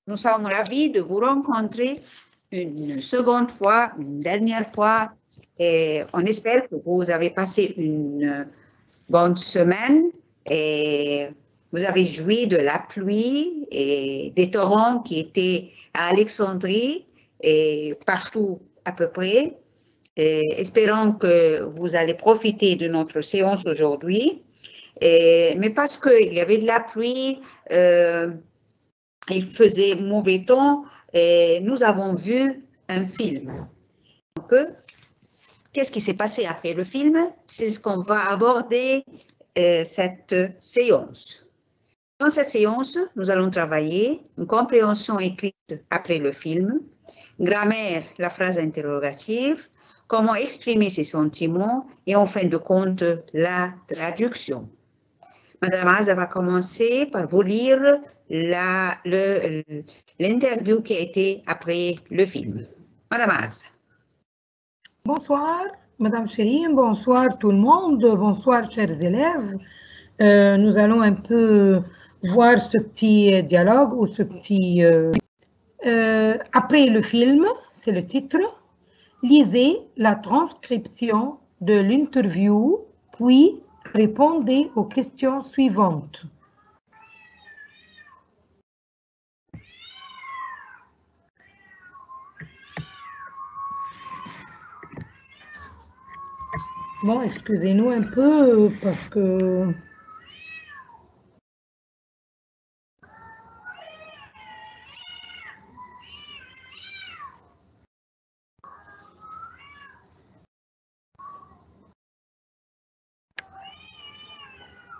Nous sommes ravis de vous rencontrer une seconde fois, une dernière fois, et on espère que vous avez passé une bonne semaine et vous avez joui de la pluie et des torrents qui étaient à Alexandrie et partout à peu près. Et espérons que vous allez profiter de notre séance aujourd'hui. Mais parce qu'il y avait de la pluie, il faisait mauvais temps et nous avons vu un film. Donc, qu'est-ce qui s'est passé après le film? C'est ce qu'on va aborder cette séance. Dans cette séance, nous allons travailler une compréhension écrite après le film, grammaire, la phrase interrogative, comment exprimer ses sentiments et en fin de compte, la traduction. Madame Aza va commencer par vous lire l'interview qui a été après le film. Madame Aza. Bonsoir, Madame Chérine, bonsoir tout le monde, bonsoir chers élèves. Nous allons un peu voir ce petit dialogue ou ce petit... après le film, c'est le titre, lisez la transcription de l'interview, puis répondez aux questions suivantes. Bon, excusez-nous un peu parce que...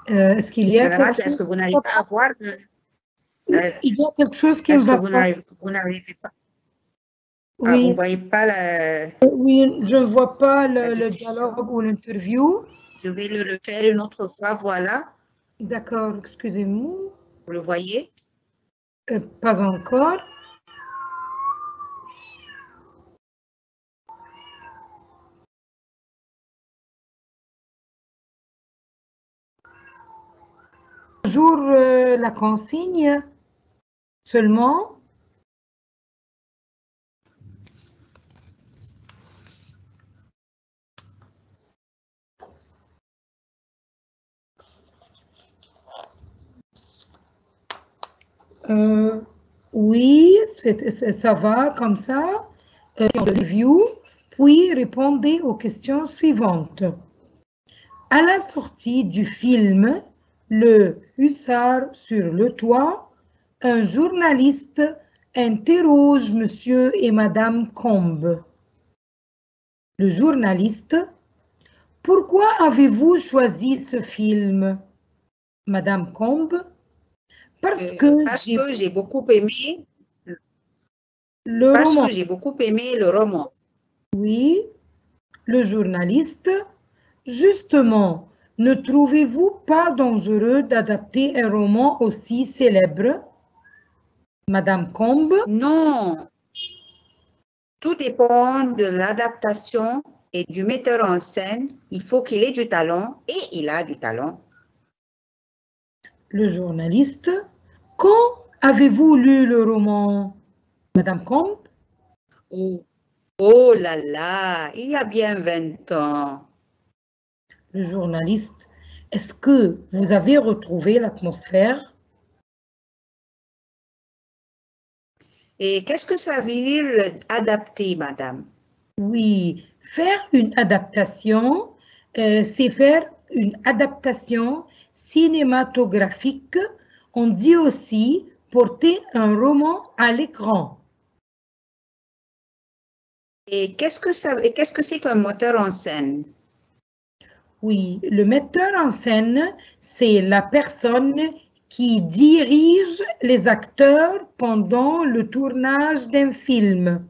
Est-ce qu'il y a Madame Aza, est-ce que vous n'arrivez pas à voir il y a quelque chose qui me va pas. Vous n'arrivez pas Oui. Ah, vous ne voyez pas la... Oui, je ne vois pas le dialogue ou l'interview. Je vais le refaire une autre fois, voilà. D'accord, excusez-moi. Vous le voyez? Pas encore. Toujours la consigne seulement. Oui, ça va comme ça. Review, puis répondez aux questions suivantes. À la sortie du film Le hussard sur le toit, un journaliste interroge Monsieur et Madame Combes. Le journaliste: pourquoi avez-vous choisi ce film? Madame Combes: parce que j'ai beaucoup aimé le parce roman. que j'ai beaucoup aimé le roman. Oui. Le journaliste: justement, ne trouvez-vous pas dangereux d'adapter un roman aussi célèbre? Madame Combes: Non, tout dépend de l'adaptation et du metteur en scène. Il faut qu'il ait du talent et il a du talent. Le journaliste: quand avez-vous lu le roman? Madame Combes: Oh là là, il y a bien 20 ans. Le journaliste: est-ce que vous avez retrouvé l'atmosphère? Et qu'est-ce que ça veut dire adapter, madame? Oui, faire une adaptation, c'est faire une adaptation cinématographique. On dit aussi porter un roman à l'écran. Et qu'est-ce que c'est qu'un metteur en scène? Oui, le metteur en scène, c'est la personne qui dirige les acteurs pendant le tournage d'un film.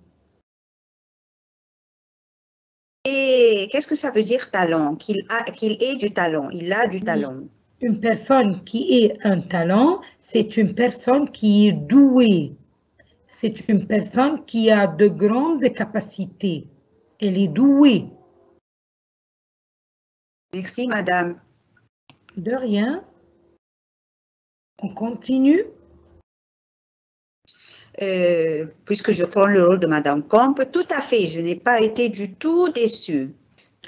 Et qu'est-ce que ça veut dire talent? Qu'il ait du talent, il a du talent. Une personne qui a un talent, c'est une personne qui est douée. C'est une personne qui a de grandes capacités. Elle est douée. Merci, madame. De rien. On continue. puisque je prends le rôle de Madame Combe, tout à fait, je n'ai pas été du tout déçue.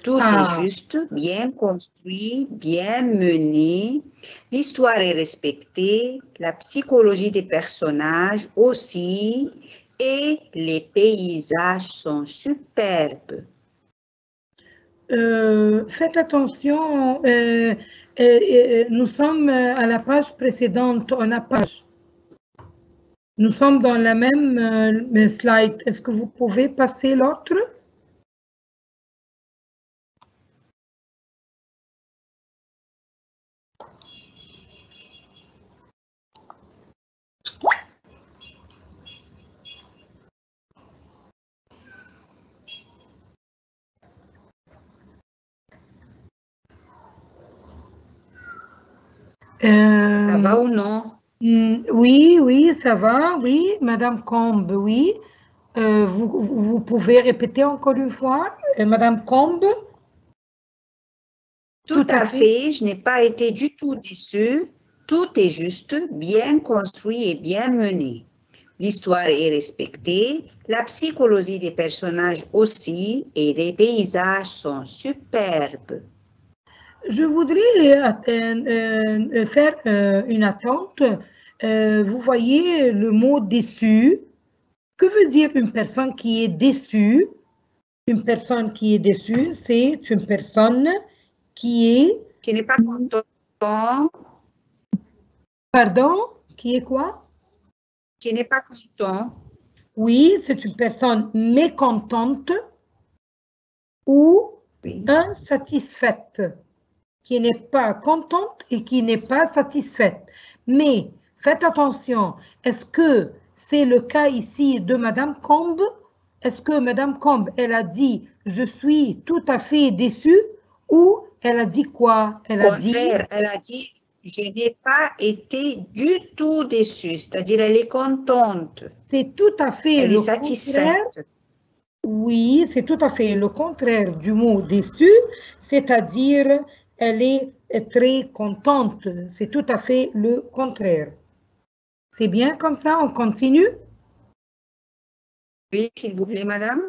Tout est juste, bien construit, bien mené, l'histoire est respectée, la psychologie des personnages aussi, et les paysages sont superbes. Faites attention, nous sommes à la page précédente, nous sommes dans la même slide. Est-ce que vous pouvez passer l'autre? Ça va ou non? Oui, ça va, oui, Madame Combe, oui. Vous pouvez répéter encore une fois, Madame Combe? Tout à fait, je n'ai pas été du tout déçue. Tout est juste, bien construit et bien mené. L'histoire est respectée, la psychologie des personnages aussi, et les paysages sont superbes. Je voudrais faire une attente. Vous voyez le mot déçu. Que veut dire une personne qui est déçue? Une personne qui est déçue, c'est une personne qui n'est pas content. Pardon? Qui est quoi? Qui n'est pas content. Oui, c'est une personne mécontente ou insatisfaite, qui n'est pas contente et qui n'est pas satisfaite. Mais faites attention, est-ce que c'est le cas ici de Madame Combe? Est-ce que Madame Combe, elle a dit « je suis tout à fait déçue » ou elle a dit quoi? Elle a dit, elle a dit « je n'ai pas été du tout déçue », c'est-à-dire elle est contente. C'est tout à fait elle le est satisfaite. Oui, c'est tout à fait le contraire du mot déçu, c'est-à-dire elle est très contente. C'est tout à fait le contraire. C'est bien comme ça, on continue? Oui, s'il vous plaît, madame.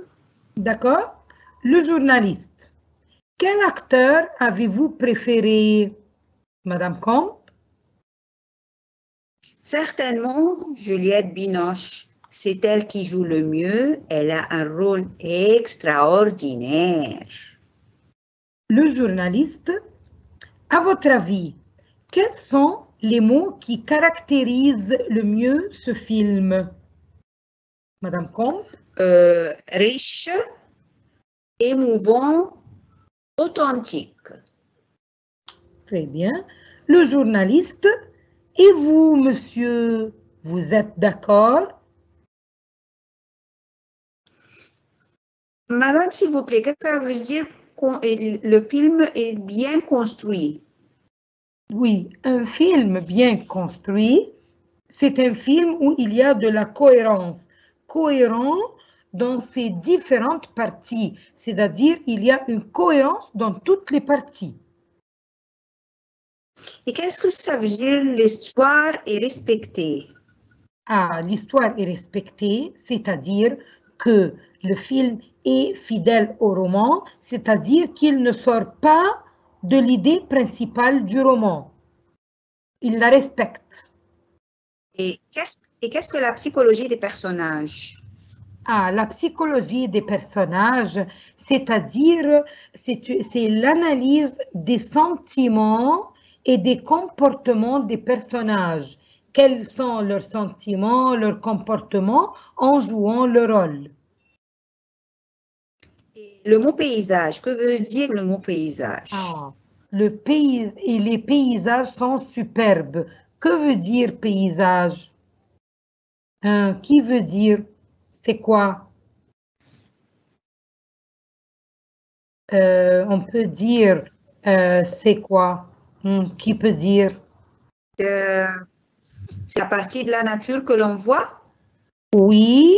D'accord. Le journaliste. Quel acteur avez-vous préféré, Madame Combe? Certainement, Juliette Binoche. C'est elle qui joue le mieux. Elle a un rôle extraordinaire. Le journaliste. À votre avis, quels sont les mots qui caractérisent le mieux ce film? Madame Combe? Riche, émouvant, authentique. Très bien. Le journaliste. Et vous, monsieur, vous êtes d'accord? Madame, s'il vous plaît, qu'est-ce que ça veut dire que le film est bien construit? Oui, un film bien construit, c'est un film où il y a de la cohérence. Cohérent dans ses différentes parties, c'est-à-dire il y a une cohérence dans toutes les parties. Et qu'est-ce que ça veut dire l'histoire est respectée? Ah, l'histoire est respectée, c'est-à-dire que le film est fidèle au roman, c'est-à-dire qu'il ne sort pas de l'idée principale du roman. Il la respecte. Et qu'est-ce que la psychologie des personnages? Ah, la psychologie des personnages, c'est-à-dire c'est l'analyse des sentiments et des comportements des personnages. Quels sont leurs sentiments, leurs comportements en jouant le rôle. Et le mot paysage, que veut dire le mot paysage? Ah, le pays et les paysages sont superbes. Que veut dire paysage? Qui veut dire? C'est quoi? On peut dire c'est quoi? Qui peut dire? C'est la partie de la nature que l'on voit? Oui,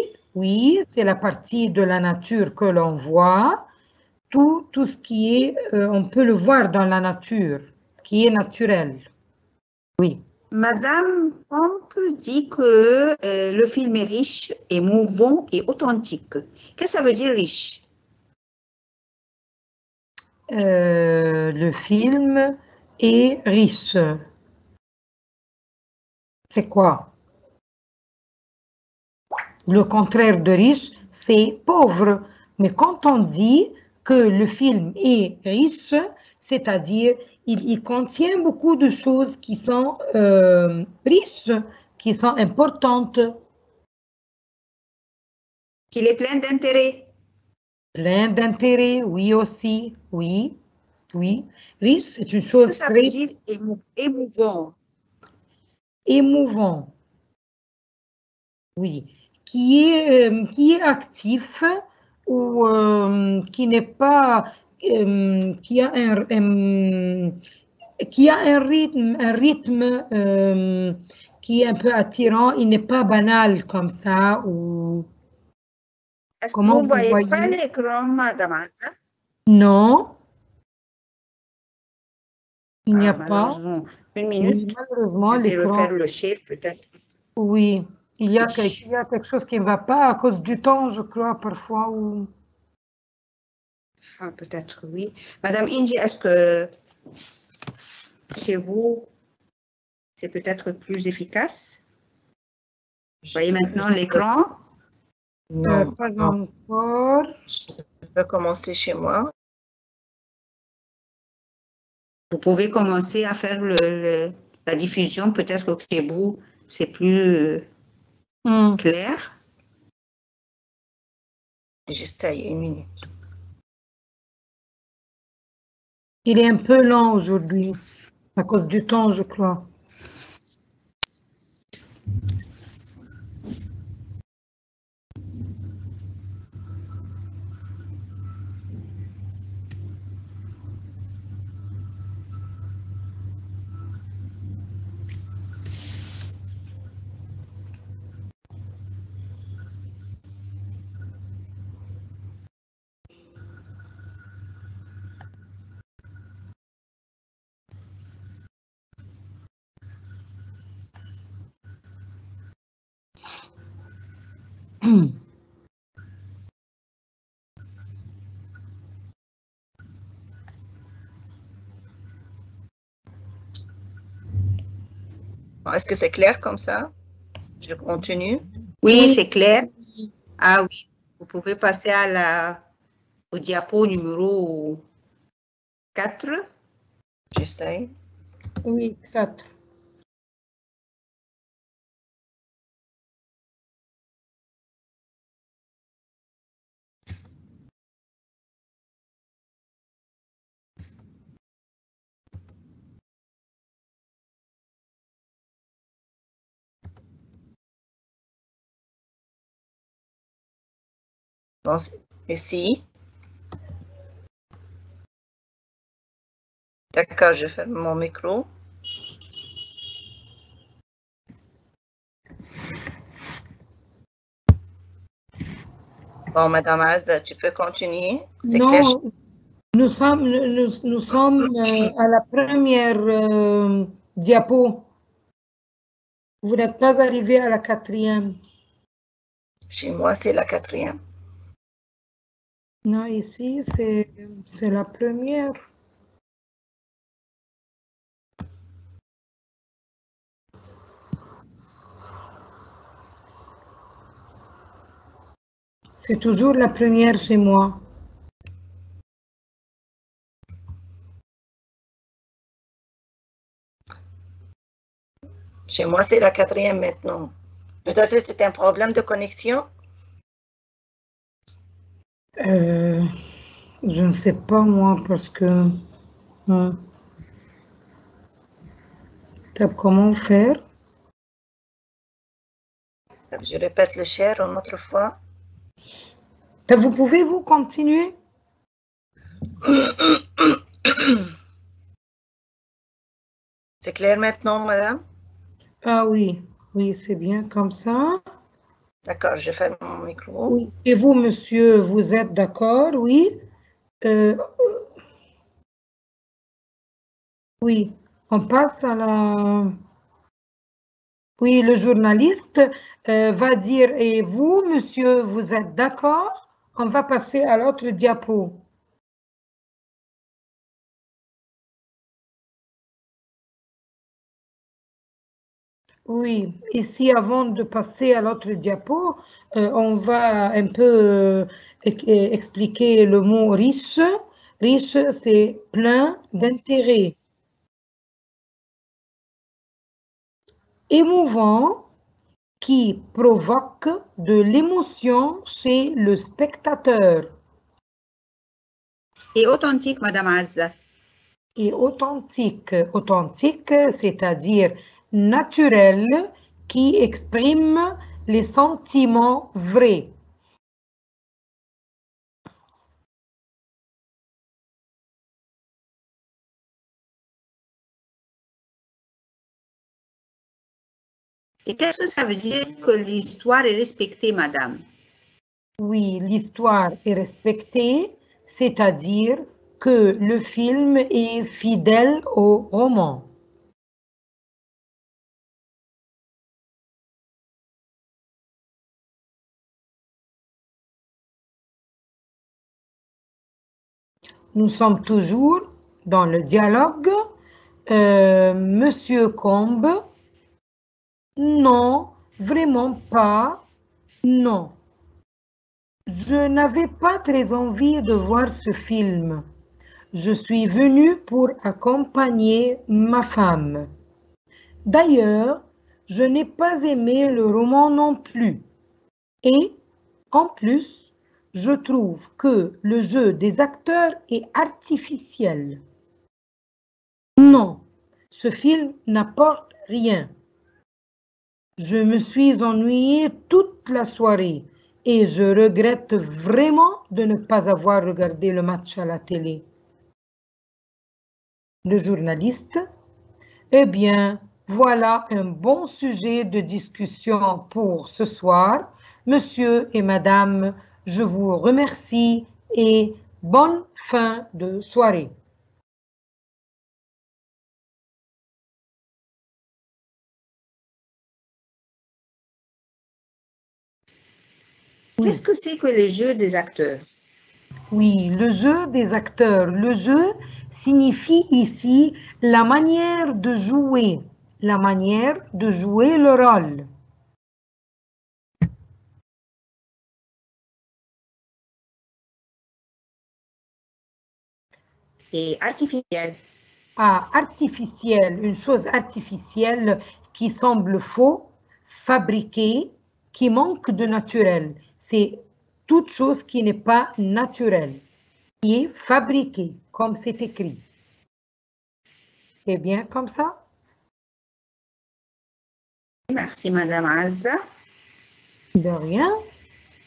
c'est la partie de la nature que l'on voit. Tout ce qui est, on peut le voir dans la nature, qui est naturel. Oui. Madame Pomp dit que le film est riche, émouvant et authentique. Qu'est-ce que ça veut dire riche? Le film est riche. C'est quoi? Le contraire de riche, c'est pauvre. Mais quand on dit que le film est riche, c'est-à-dire il contient beaucoup de choses qui sont riches, qui sont importantes. Qu'il est plein d'intérêt. Plein d'intérêt, oui aussi, oui, oui. Riche, c'est une chose Ça très veut dire émouvant. émouvant, oui, qui est actif ou qui n'est pas, qui a un rythme qui est un peu attirant, il n'est pas banal comme ça ou Est-ce que comment vous ne vous voyez pas voyez? l'écran, Madame Asa? Non, il n'y a pas. Malheureusement, une minute. Oui, malheureusement, Je vais l'écran. refaire le share peut-être. Oui, il y a quelque chose qui ne va pas à cause du temps, je crois, parfois. Ou... Ah, peut-être oui. Madame Inji, est-ce que chez vous, c'est peut-être plus efficace? Vous voyez maintenant l'écran? Non, pas non. encore. Je peux commencer chez moi. Vous pouvez commencer à faire la diffusion. Peut-être que chez vous, c'est plus clair. J'essaye une minute. Il est un peu lent aujourd'hui, à cause du temps, je crois. Est-ce que c'est clair comme ça? Je continue. Oui, c'est clair. Ah oui, vous pouvez passer au diapo numéro 4. J'essaye. Oui, 4. Bon, ici. D'accord, je ferme mon micro. Bon, Madame Azza, tu peux continuer? C'est clair? Non, nous sommes à la première diapo. Vous n'êtes pas arrivé à la 4e. Chez moi, c'est la 4e. Non, ici, c'est la première. C'est toujours la première chez moi. Chez moi, c'est la 4e maintenant. Peut-être que c'est un problème de connexion? Je ne sais pas moi parce que comment faire? Je répète le share une autre fois. Vous pouvez vous continuer? C'est clair maintenant, madame? Ah oui, oui, c'est bien comme ça. D'accord, je ferme mon micro. Oui. Et vous, monsieur, vous êtes d'accord? Oui. Oui, on passe à la Oui, le journaliste va dire, et vous, monsieur, vous êtes d'accord? On va passer à l'autre diapo. Oui, ici, avant de passer à l'autre diapo, on va un peu expliquer le mot riche. Riche, c'est plein d'intérêt. Émouvant, qui provoque de l'émotion chez le spectateur. Et authentique, Madame Azza. Et authentique, authentique, c'est-à-dire naturel, qui exprime les sentiments vrais. Et qu'est-ce que ça veut dire que l'histoire est respectée, Madame? Oui, l'histoire est respectée, c'est-à-dire que le film est fidèle au roman. Nous sommes toujours dans le dialogue. Monsieur Combe, non, vraiment pas, non. Je n'avais pas très envie de voir ce film. Je suis venue pour accompagner ma femme. D'ailleurs, je n'ai pas aimé le roman non plus. Et, en plus, je trouve que le jeu des acteurs est artificiel. Non, ce film n'apporte rien. Je me suis ennuyée toute la soirée et je regrette vraiment de ne pas avoir regardé le match à la télé. Le journaliste, eh bien, voilà un bon sujet de discussion pour ce soir. Monsieur et madame, je vous remercie et bonne fin de soirée. Qu'est-ce que c'est que le jeu des acteurs? Oui, le jeu des acteurs. Le jeu signifie ici la manière de jouer le rôle. Et artificiel. Ah, artificiel, une chose artificielle qui semble faux, fabriqué, qui manque de naturel. C'est toute chose qui n'est pas naturelle, qui est fabriquée, comme c'est écrit. C'est bien comme ça? Merci, Madame Azza. De rien.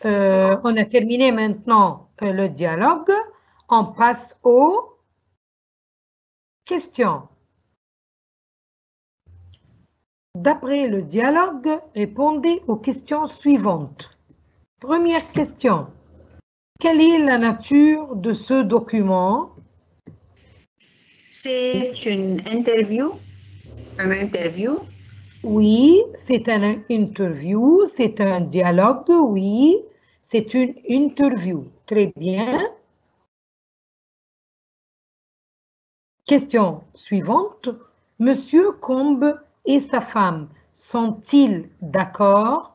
On a terminé maintenant le dialogue. On passe aux questions. D'après le dialogue, répondez aux questions suivantes. Première question. Quelle est la nature de ce document? C'est une interview. Un interview. Oui, c'est un interview, c'est un dialogue, oui, c'est une interview. Très bien. Question suivante. Monsieur Combe et sa femme sont-ils d'accord?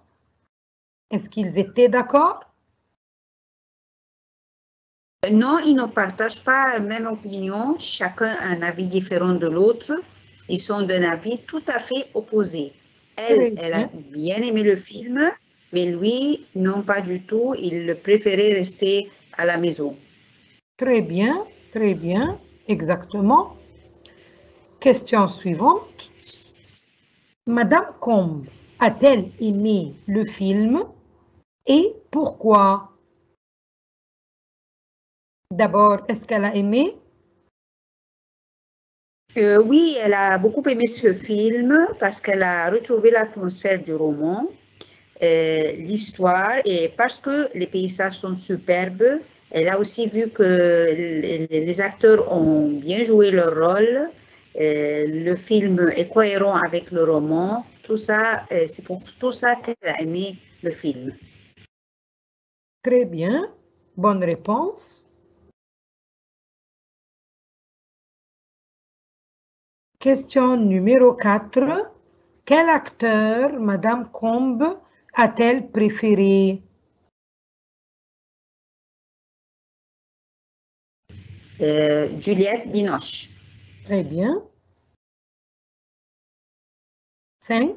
Est-ce qu'ils étaient d'accord? Non, ils ne partagent pas la même opinion. Chacun a un avis différent de l'autre. Ils sont d'un avis tout à fait opposé. Elle a bien aimé le film, mais lui, non pas du tout. Il préférait rester à la maison. Très bien, exactement. Question suivante. Madame Combe a-t-elle aimé le film et pourquoi? D'abord, est-ce qu'elle a aimé? Oui, elle a beaucoup aimé ce film parce qu'elle a retrouvé l'atmosphère du roman, l'histoire, et parce que les paysages sont superbes. Elle a aussi vu que les acteurs ont bien joué leur rôle. Le film est cohérent avec le roman. tout ça, c'est pour tout ça qu'elle a aimé le film. Très bien. Bonne réponse. Question numéro 4. Quel acteur Madame Combe a-t-elle préféré? Juliette Binoche. Très bien. 5.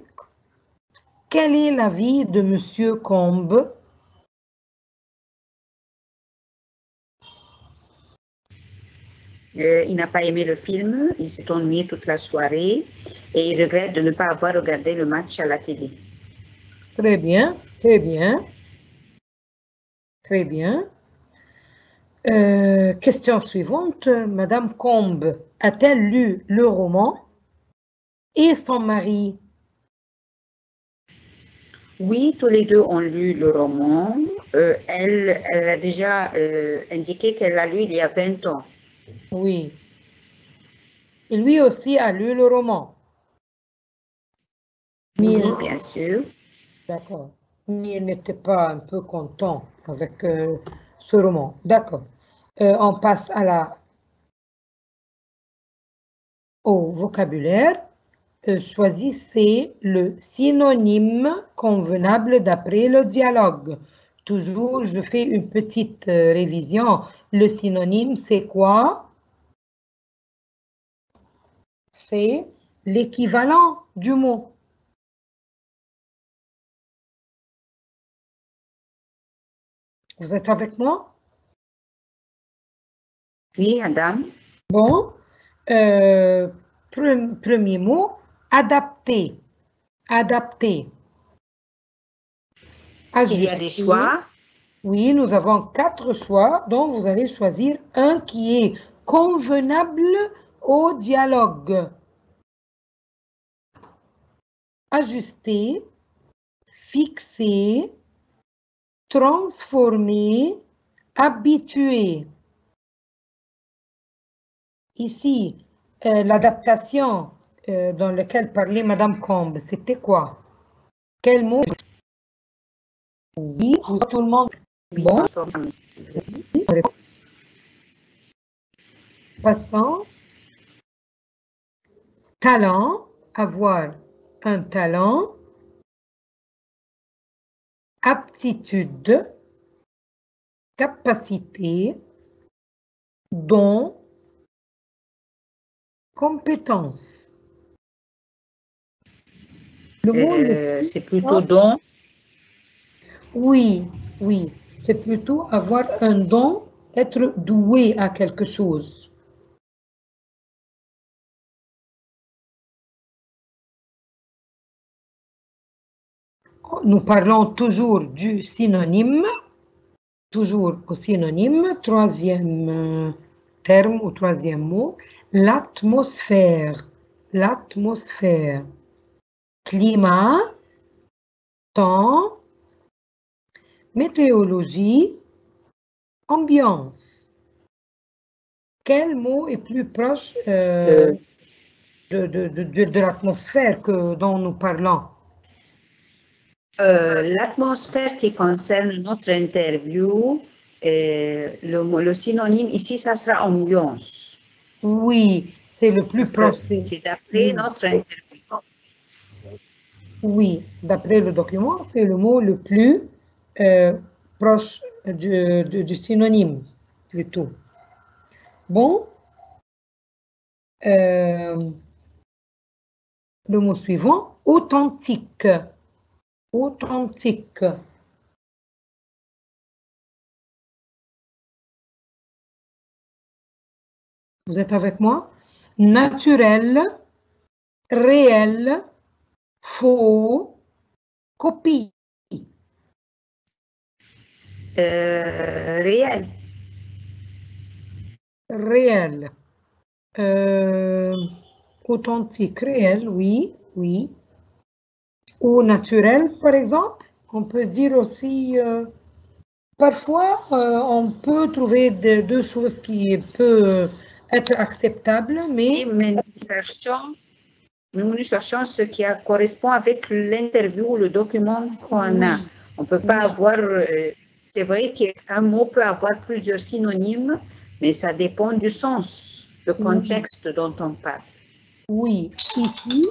Quel est l'avis de Monsieur Combe? Il n'a pas aimé le film, il s'est ennuyé toute la soirée et il regrette de ne pas avoir regardé le match à la télé. Très bien, très bien. Très bien. Question suivante. Madame Combe a-t-elle lu le roman? Et son mari? Oui, tous les deux ont lu le roman. Elle a déjà indiqué qu'elle l'a lu il y a 20 ans. Oui. Et lui aussi a lu le roman. Oui, bien sûr. D'accord. Mais il n'était pas un peu content avec ce roman. D'accord. On passe au vocabulaire. Choisissez le synonyme convenable d'après le dialogue. Toujours, je fais une petite révision. Le synonyme, c'est quoi? C'est l'équivalent du mot. Vous êtes avec moi? Oui, madame. Bon. Premier mot, adapter. Adapter. Est-ce qu'il y a des choix? Oui, nous avons 4 choix, dont vous allez choisir un qui est convenable au dialogue. Ajuster, fixer, transformer, habituer. Ici, l'adaptation dans laquelle parlait Madame Combe, c'était quoi? Quel mot? Oui, tout le monde. Bon. Passons. Talent, avoir un talent. Aptitude, capacité, don, compétence. C'est plutôt don. Oui, oui. C'est plutôt avoir un don, être doué à quelque chose. Nous parlons toujours du synonyme, toujours au synonyme. Troisième terme ou troisième mot, l'atmosphère. L'atmosphère. Climat, temps, météorologie, ambiance. Quel mot est plus proche de l'atmosphère dont nous parlons? L'atmosphère qui concerne notre interview, le synonyme ici, ça sera ambiance. Oui, c'est le plus proche. C'est d'après notre interview. Oui, d'après le document, c'est le mot le plus proche du synonyme, plutôt. Bon. Le mot suivant, authentique. Authentique. Vous êtes avec moi? Naturel, réel, faux, copie. Réel. Réel. Authentique, réel, oui, oui. Ou naturel, par exemple. On peut dire aussi, parfois, on peut trouver deux choses qui peuvent être acceptables, mais... Oui, mais nous cherchons Nous cherchons ce qui correspond avec l'interview ou le document qu'on a. On ne peut pas avoir... c'est vrai qu'un mot peut avoir plusieurs synonymes, mais ça dépend du sens, le contexte dont on parle. Oui, ici,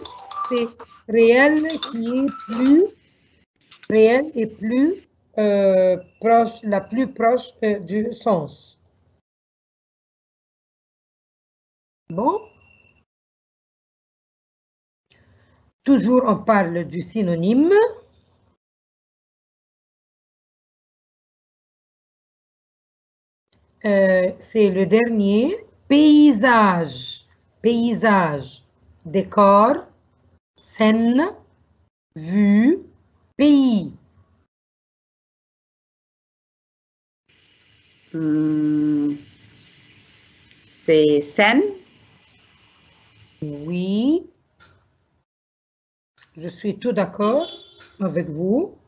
c'est réel qui est plus réel et plus proche, la plus proche du sens. Bon. Toujours, on parle du synonyme. C'est le dernier. Paysage. Paysage. Décor. Scène. Vue. Pays. C'est scène. Oui. Je suis tout d'accord avec vous.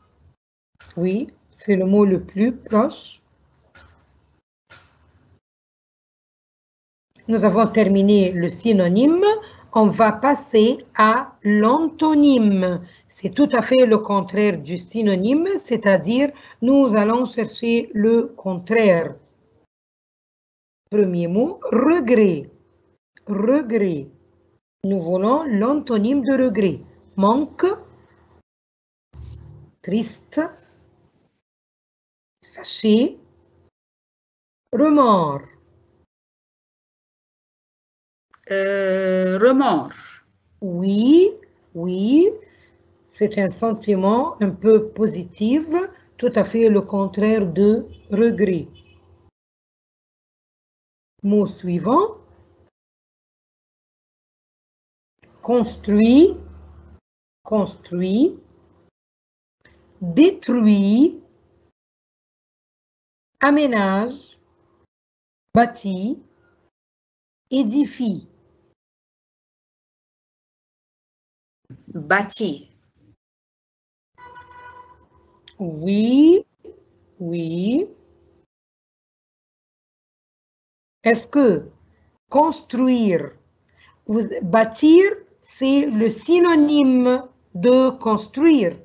Oui, c'est le mot le plus proche. Nous avons terminé le synonyme. On va passer à l'antonyme. C'est tout à fait le contraire du synonyme, c'est-à-dire nous allons chercher le contraire. Premier mot, regret. Regret. Nous voulons l'antonyme de regret. Manque, triste, fâché, remords. Remords. Oui, oui, c'est un sentiment un peu positif, tout à fait le contraire de regret. Mot suivant. Construit, construit, détruit, aménage, bâtit, édifie. Bâti. Oui, oui. Est-ce que construire, bâtir, c'est le synonyme de construire.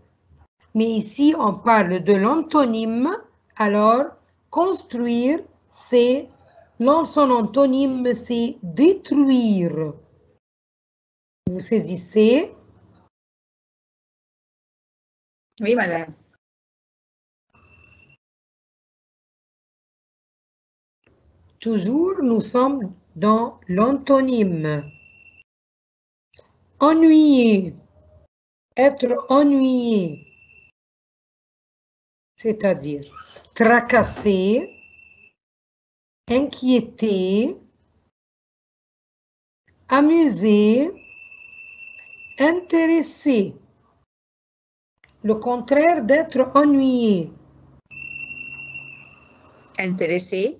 Mais ici, on parle de l'antonyme. Alors, construire, c'est, son antonyme, c'est détruire. Vous saisissez? Oui, madame. Toujours, nous sommes dans l'antonyme. Ennuyer. Être ennuyé. C'est-à-dire tracasser, inquiéter, amuser, intéresser. Le contraire d'être ennuyé. Intéressé.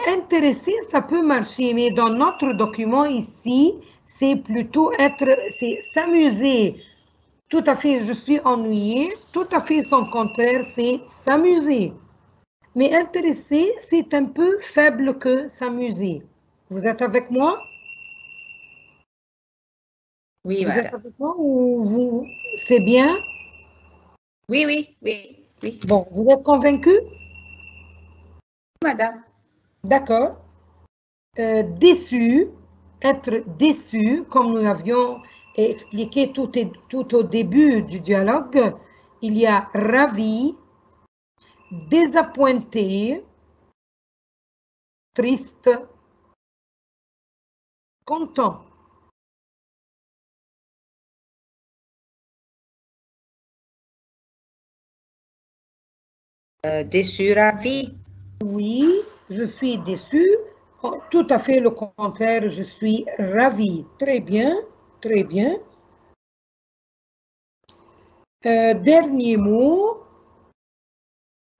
Intéressé, ça peut marcher, mais dans notre document ici, c'est plutôt c'est s'amuser. Tout à fait, je suis ennuyé. Tout à fait, son contraire, c'est s'amuser. Mais intéressé, c'est un peu faible que s'amuser. Vous êtes avec moi? Oui, vous madame. êtes avec moi ou vous, c'est bien? Oui, oui, oui, oui. Bon, vous êtes convaincu? Madame. D'accord. Déçu, être déçu, comme nous l'avions expliqué tout au début du dialogue, il y a ravi, désappointé, triste, content. Déçu, ravi. Oui, je suis déçu. Oh, tout à fait le contraire, je suis ravi. Très bien, très bien. Dernier mot,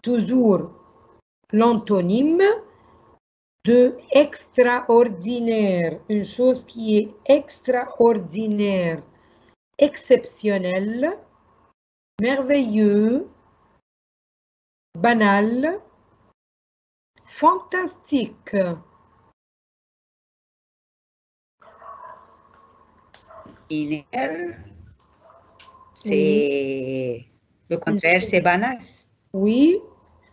toujours l'antonyme de extraordinaire, une chose qui est extraordinaire, exceptionnelle, merveilleux, banal, fantastique. Ordinaire, c'est le contraire, c'est banal. Oui,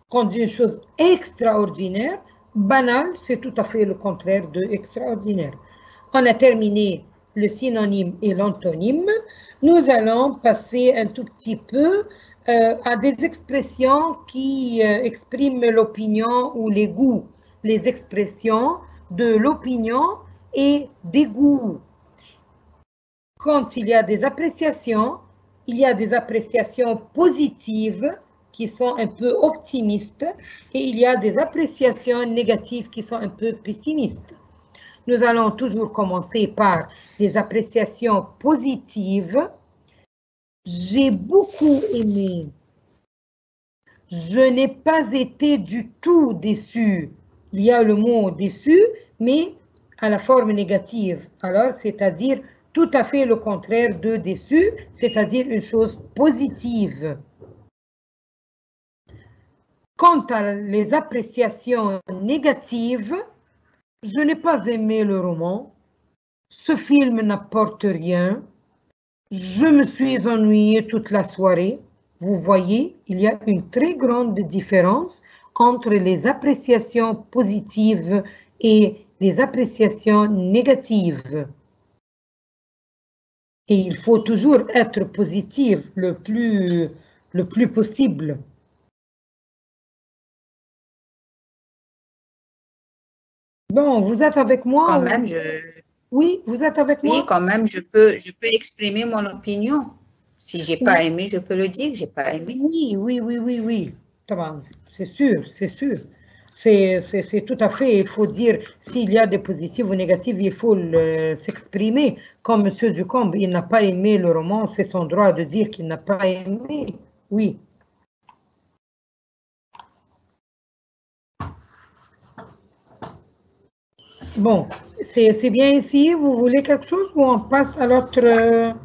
quand on dit une chose extraordinaire, banal, c'est tout à fait le contraire de extraordinaire. On a terminé le synonyme et l'antonyme. Nous allons passer un tout petit peu à des expressions qui expriment l'opinion ou les goûts, les expressions de l'opinion et des goûts. Quand il y a des appréciations positives qui sont un peu optimistes et il y a des appréciations négatives qui sont un peu pessimistes. Nous allons toujours commencer par les appréciations positives. J'ai beaucoup aimé. Je n'ai pas été du tout déçu. Il y a le mot déçu, mais à la forme négative. Alors, c'est-à-dire tout à fait le contraire de déçu, c'est-à-dire une chose positive. Quant à les appréciations négatives, je n'ai pas aimé le roman. Ce film n'apporte rien. Je me suis ennuyée toute la soirée. Vous voyez, il y a une très grande différence entre les appréciations positives et les appréciations négatives. Et il faut toujours être positif le plus possible. Bon, vous êtes avec moi? Quand même, Oui, vous êtes avec moi? Oui, quand même, je peux exprimer mon opinion. Si j'ai pas aimé, je peux le dire, j'ai pas aimé. Oui. C'est sûr, c'est sûr. C'est tout à fait, il faut dire, s'il y a des positifs ou négatifs, il faut s'exprimer. Comme M. Ducombe, il n'a pas aimé le roman, c'est son droit de dire qu'il n'a pas aimé. Oui. Bon, c'est bien ici. Vous voulez quelque chose ou on passe à l'autre...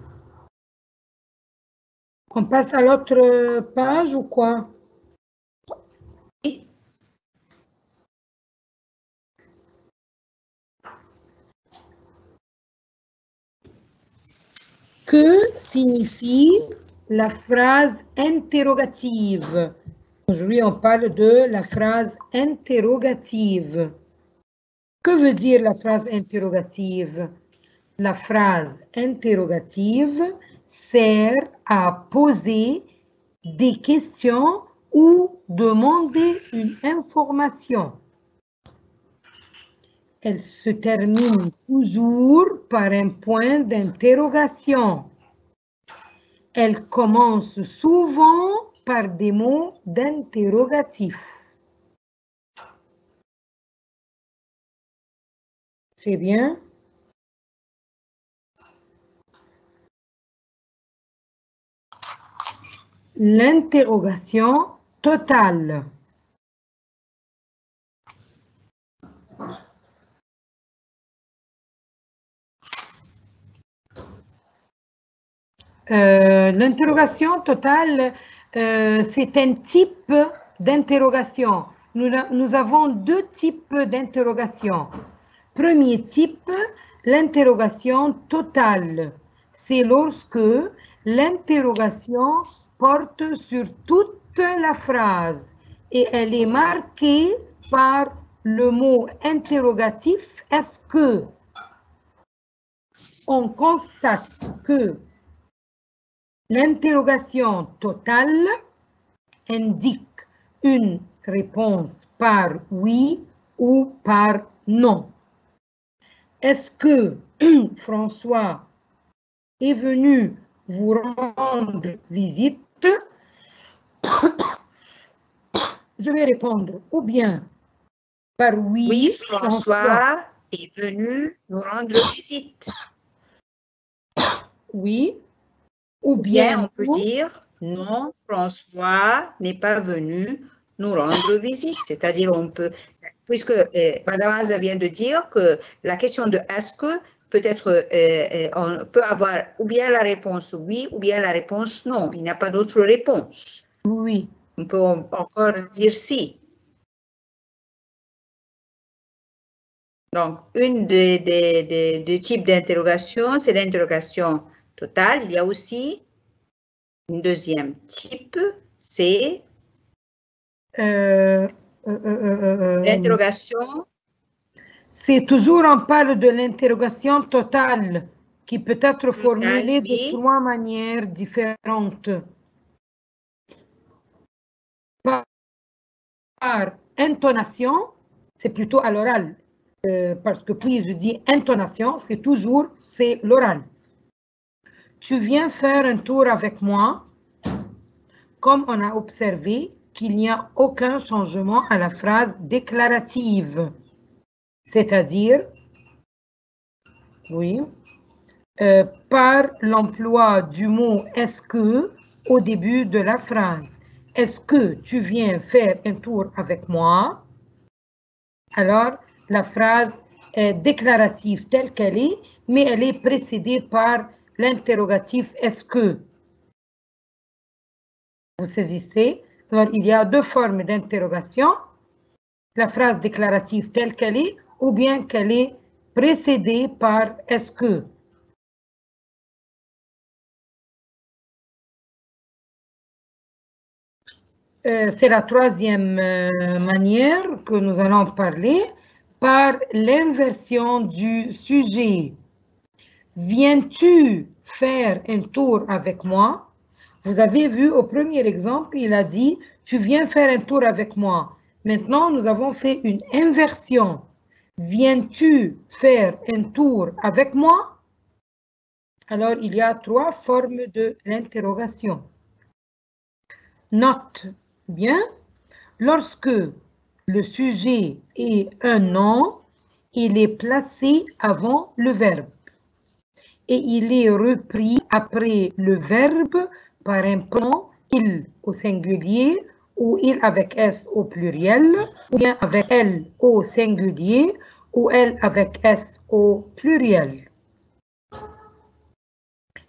On passe à l'autre page ou quoi? Que signifie la phrase interrogative? Aujourd'hui, on parle de la phrase interrogative. Que veut dire la phrase interrogative? La phrase interrogative sert à poser des questions ou demander une information. Elle se termine toujours par un point d'interrogation. Elle commence souvent par des mots d'interrogatif. C'est bien? L'interrogation totale. L'interrogation totale, c'est un type d'interrogation. Nous avons deux types d'interrogation. Premier type, l'interrogation totale. C'est lorsque l'interrogation porte sur toute la phrase et elle est marquée par le mot interrogatif. Est-ce que on constate que l'interrogation totale indique une réponse par oui ou par non? Est-ce que François est venu vous rendre visite? Je vais répondre ou bien par oui. Oui, François est venu nous rendre visite. Oui. Ou bien on peut dire non, François n'est pas venu nous rendre visite. C'est-à-dire, on peut, puisque Madame Aza vient de dire que la question de est-ce que peut-être on peut avoir ou bien la réponse oui ou bien la réponse non. Il n'y a pas d'autre réponse. Oui. On peut encore dire si. Donc, une des types d'interrogation, c'est l'interrogation totale. Il y a aussi un deuxième type, c'est l'interrogation. C'est toujours, on parle de l'interrogation totale, qui peut être formulée de 3 manières différentes. Par intonation, c'est plutôt à l'oral, parce que puis je dis intonation, c'est l'oral. Tu viens faire un tour avec moi, comme on a observé qu'il n'y a aucun changement à la phrase déclarative, c'est-à-dire, oui, par l'emploi du mot « est-ce que » au début de la phrase. Est-ce que tu viens faire un tour avec moi? Alors, la phrase est déclarative telle qu'elle est, mais elle est précédée par l'interrogatif « est-ce que ». Vous saisissez? Alors, il y a 2 formes d'interrogation. La phrase déclarative telle qu'elle est, ou bien qu'elle est précédée par « est-ce que ». C'est la 3e manière que nous allons parler, par l'inversion du sujet. Viens-tu faire un tour avec moi? Vous avez vu au premier exemple, il a dit « tu viens faire un tour avec moi ». Maintenant, nous avons fait une inversion. Viens-tu faire un tour avec moi? Alors, il y a 3 formes de l'interrogation. Note bien, lorsque le sujet est un nom, il est placé avant le verbe et il est repris après le verbe par un pronom il au singulier ou il avec s au pluriel ou bien avec elle au singulier ou elle avec s au pluriel.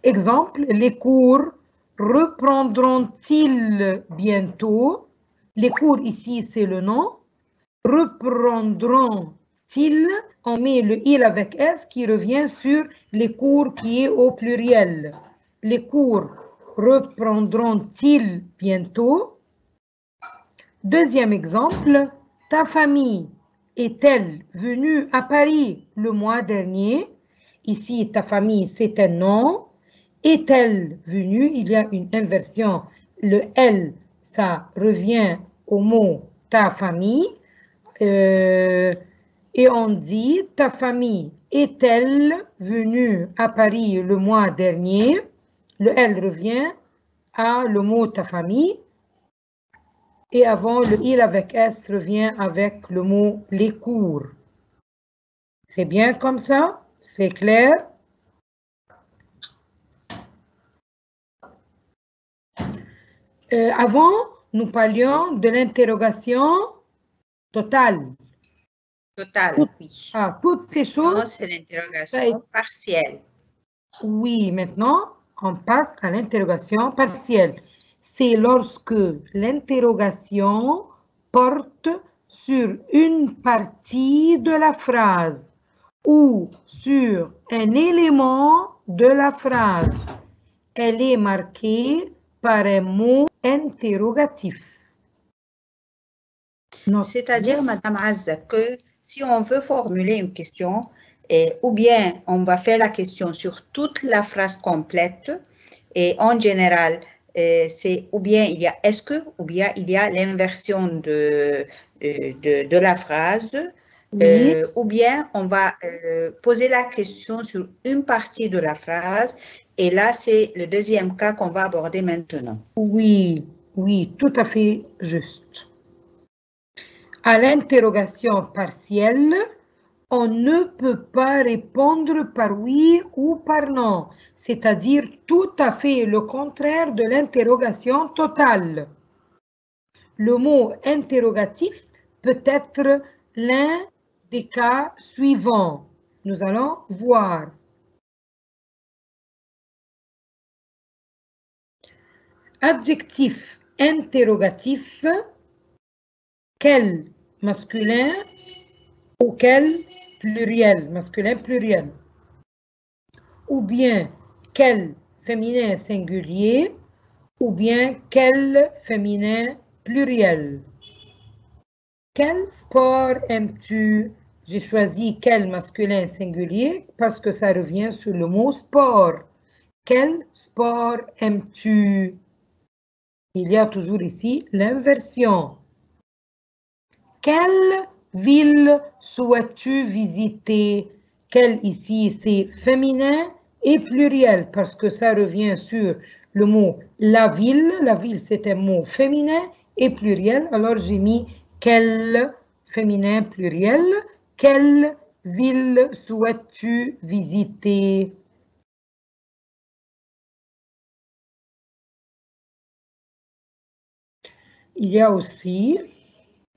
Exemple, les cours reprendront-ils bientôt? Les cours ici, c'est le nom. Reprendront-ils? On met le il avec s qui revient sur les cours qui est au pluriel. Les cours reprendront-ils bientôt? Deuxième exemple, ta famille est-elle venue à Paris le mois dernier? Ici, ta famille, c'est un nom. Est-elle venue? Il y a une inversion. Le elle, ça revient au mot ta famille. Et on dit ta famille est-elle venue à Paris le mois dernier? Le elle revient à le mot ta famille. Et avant, le il avec s revient avec le mot les cours. C'est bien comme ça? C'est clair? Avant, nous parlions de l'interrogation totale. Totale, oui. Toutes ces choses. C'est l'interrogation partielle. Oui, maintenant, on passe à l'interrogation partielle. C'est lorsque l'interrogation porte sur une partie de la phrase ou sur un élément de la phrase. Elle est marquée par un mot interrogatif. C'est-à-dire, Madame Azza, que si on veut formuler une question, ou bien on va faire la question sur toute la phrase complète, et en général, c'est ou bien il y a est-ce que, ou bien il y a l'inversion de la phrase, oui. Ou bien on va poser la question sur une partie de la phrase, et là c'est le deuxième cas qu'on va aborder maintenant. Oui, oui, tout à fait juste. À l'interrogation partielle, on ne peut pas répondre par oui ou par non, c'est-à-dire tout à fait le contraire de l'interrogation totale. Le mot interrogatif peut être l'un des cas suivants. Nous allons voir. Adjectif interrogatif, quel masculin ou quel pluriel, masculin pluriel. Ou bien quel féminin singulier, ou bien quel féminin pluriel. Quel sport aimes-tu? J'ai choisi quel masculin singulier parce que ça revient sur le mot sport. Quel sport aimes-tu? Il y a toujours ici l'inversion. Quelle ville souhaites-tu visiter? Quel ici, c'est féminin et pluriel parce que ça revient sur le mot la ville. La ville, c'est un mot féminin et pluriel. Alors, j'ai mis quel féminin pluriel. Quelle ville souhaites-tu visiter? Il y a aussi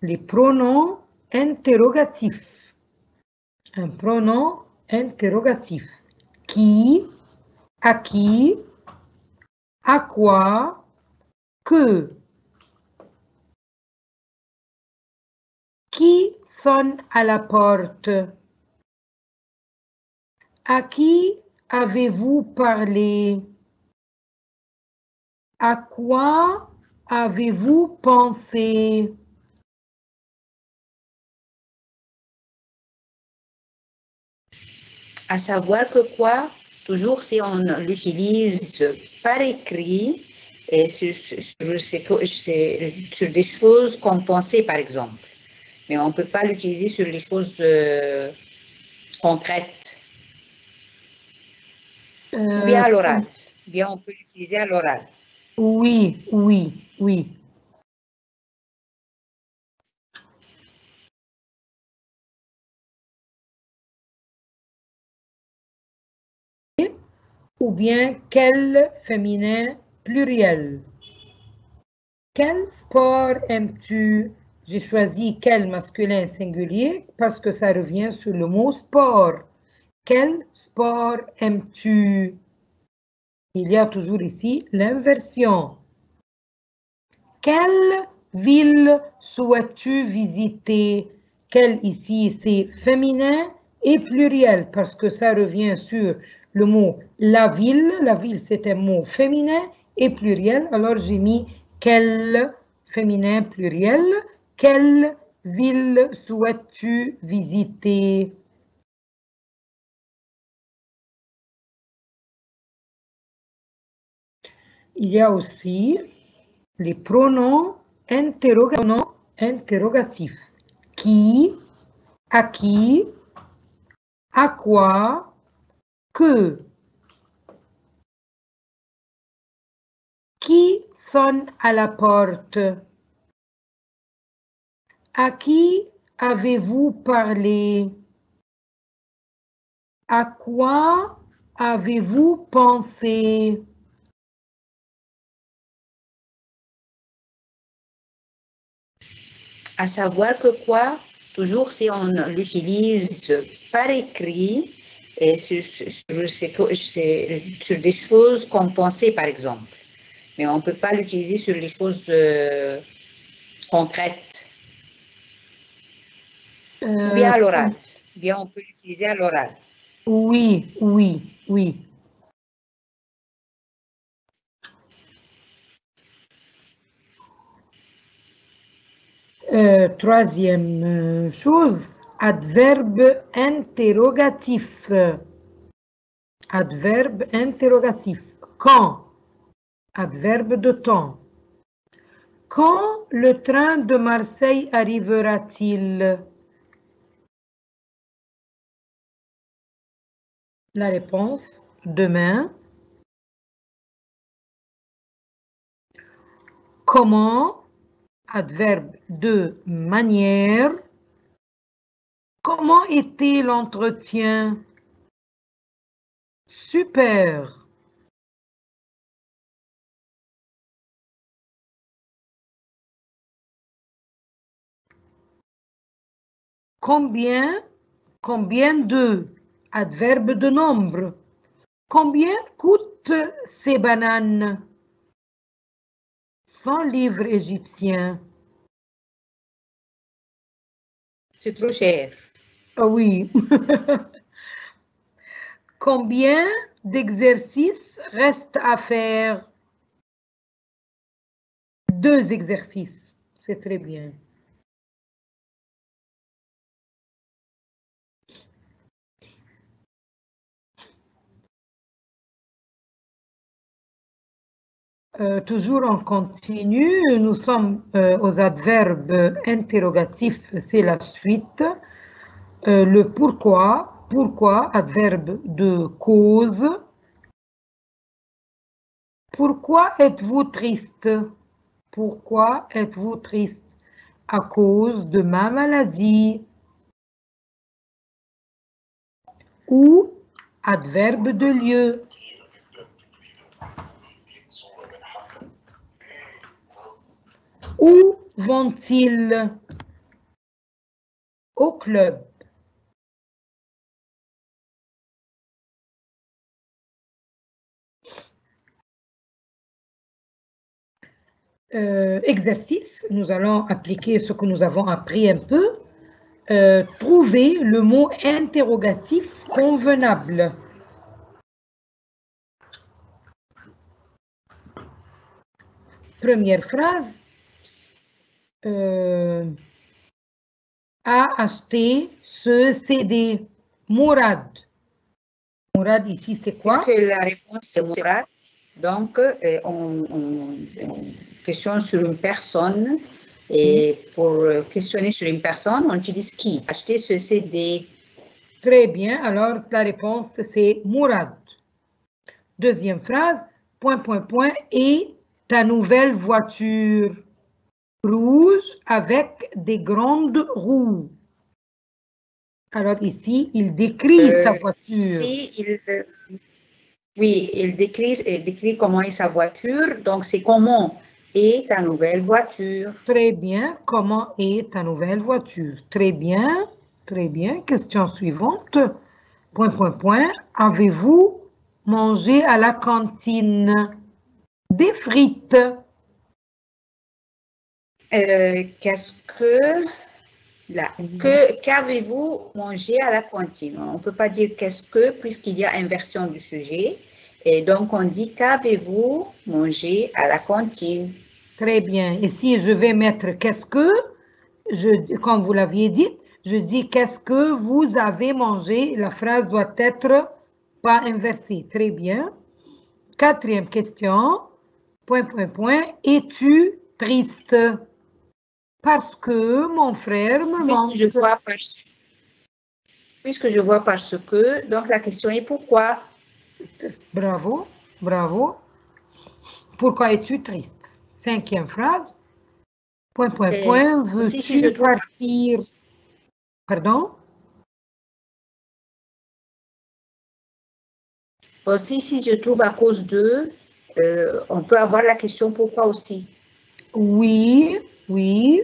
les pronoms interrogatifs. Un pronom interrogatif. Qui, à qui, à quoi, que. Qui sonne à la porte? À qui avez-vous parlé? À quoi avez-vous pensé? À savoir que quoi, toujours si on l'utilise par écrit et sur des choses qu'on pensait, par exemple. Mais on ne peut pas l'utiliser sur les choses concrètes. Ou bien à l'oral. Bien, on peut l'utiliser à l'oral. Oui, oui, oui. Ou bien quel féminin pluriel. Quel sport aimes-tu? J'ai choisi quel masculin singulier parce que ça revient sur le mot sport. Quel sport aimes-tu? Il y a toujours ici l'inversion. Quelle ville souhaites-tu visiter? Quel ici, c'est féminin et pluriel parce que ça revient sur le mot la ville. La ville, c'est un mot féminin et pluriel. Alors, j'ai mis quel féminin pluriel. Quelle ville souhaites-tu visiter? Il y a aussi les pronoms interrogatifs. Qui, à qui, à quoi, que. Qui sonne à la porte? À qui avez-vous parlé? À quoi avez-vous pensé? À savoir que quoi, toujours si on l'utilise par écrit et sur des choses qu'on pensait, par exemple. Mais on ne peut pas l'utiliser sur les choses concrètes. Ou bien à l'oral. Bien, on peut l'utiliser à l'oral. Oui, oui, oui. Troisième chose, adverbe interrogatif. Adverbe interrogatif. Quand? Adverbe de temps. Quand le train de Marseille arrivera-t-il? La réponse, demain. Comment? Adverbe de manière. Comment était l'entretien? Super. Combien? Combien de? Adverbe de nombre. Combien coûtent ces bananes? 100 livres égyptiens. C'est trop cher. Ah oui. Combien d'exercices restent à faire? 2 exercices. C'est très bien. Toujours en continu, nous sommes aux adverbes interrogatifs, c'est la suite. Le pourquoi, adverbe de cause. Pourquoi êtes-vous triste? Pourquoi êtes-vous triste? À cause de ma maladie. Ou adverbe de lieu. Où vont-ils? Au club. Exercice, nous allons appliquer ce que nous avons appris un peu. Trouver le mot interrogatif convenable. Première phrase. A acheté ce CD. Mourad. Mourad, ici, c'est quoi? Puisque la réponse est Mourad, donc on questionne sur une personne. Et pour questionner sur une personne, on utilise qui? Acheter ce CD. Très bien, alors la réponse c'est Mourad. Deuxième phrase, ... et ta nouvelle voiture rouge avec des grandes roues. Alors ici, il décrit sa voiture. Ici, il décrit comment est sa voiture, donc c'est comment est ta nouvelle voiture. Très bien, comment est ta nouvelle voiture? Très bien, très bien. Question suivante. ... Avez-vous mangé à la cantine des frites? Qu'avez-vous mangé à la cantine? On ne peut pas dire qu'est-ce que, puisqu'il y a inversion du sujet. Et donc, on dit qu'avez-vous mangé à la cantine? Très bien. Et si je vais mettre qu'est-ce que, comme vous l'aviez dit, je dis qu'est-ce que vous avez mangé. La phrase doit être pas inversée. Très bien. Quatrième question. ... Es-tu triste? Parce que mon frère me manque. Puisque je vois parce que, donc la question est pourquoi? Bravo, bravo. Pourquoi es-tu triste? Cinquième phrase. ... Veux-tu partir? Pardon? Aussi, si je trouve à cause de, on peut avoir la question pourquoi aussi. Oui, oui.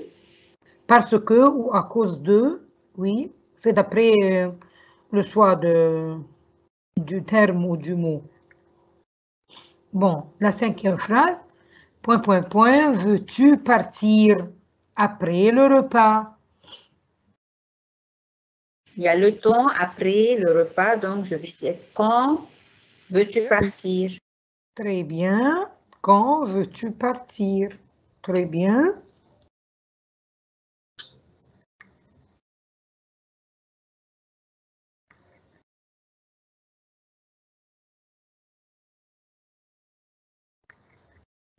Parce que ou à cause de, oui. C'est d'après le choix du terme ou du mot. Bon, la cinquième phrase. ... Veux-tu partir après le repas? Il y a le temps après le repas, donc je vais dire quand veux-tu partir? Très bien. Quand veux-tu partir? Très bien.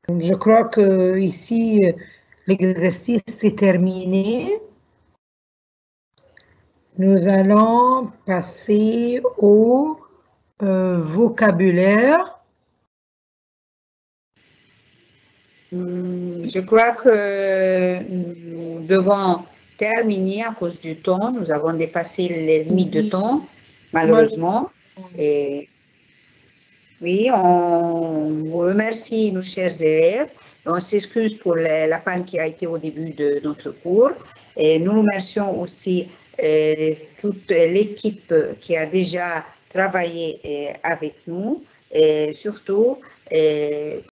Je crois que ici, l'exercice est terminé. Nous allons passer au vocabulaire. Je crois que nous devons terminer à cause du temps. Nous avons dépassé les limites de temps, malheureusement. Et oui, on vous remercie, nos chers élèves. On s'excuse pour la panne qui a été au début de notre cours. Et nous remercions aussi toute l'équipe qui a déjà travaillé avec nous. Et surtout,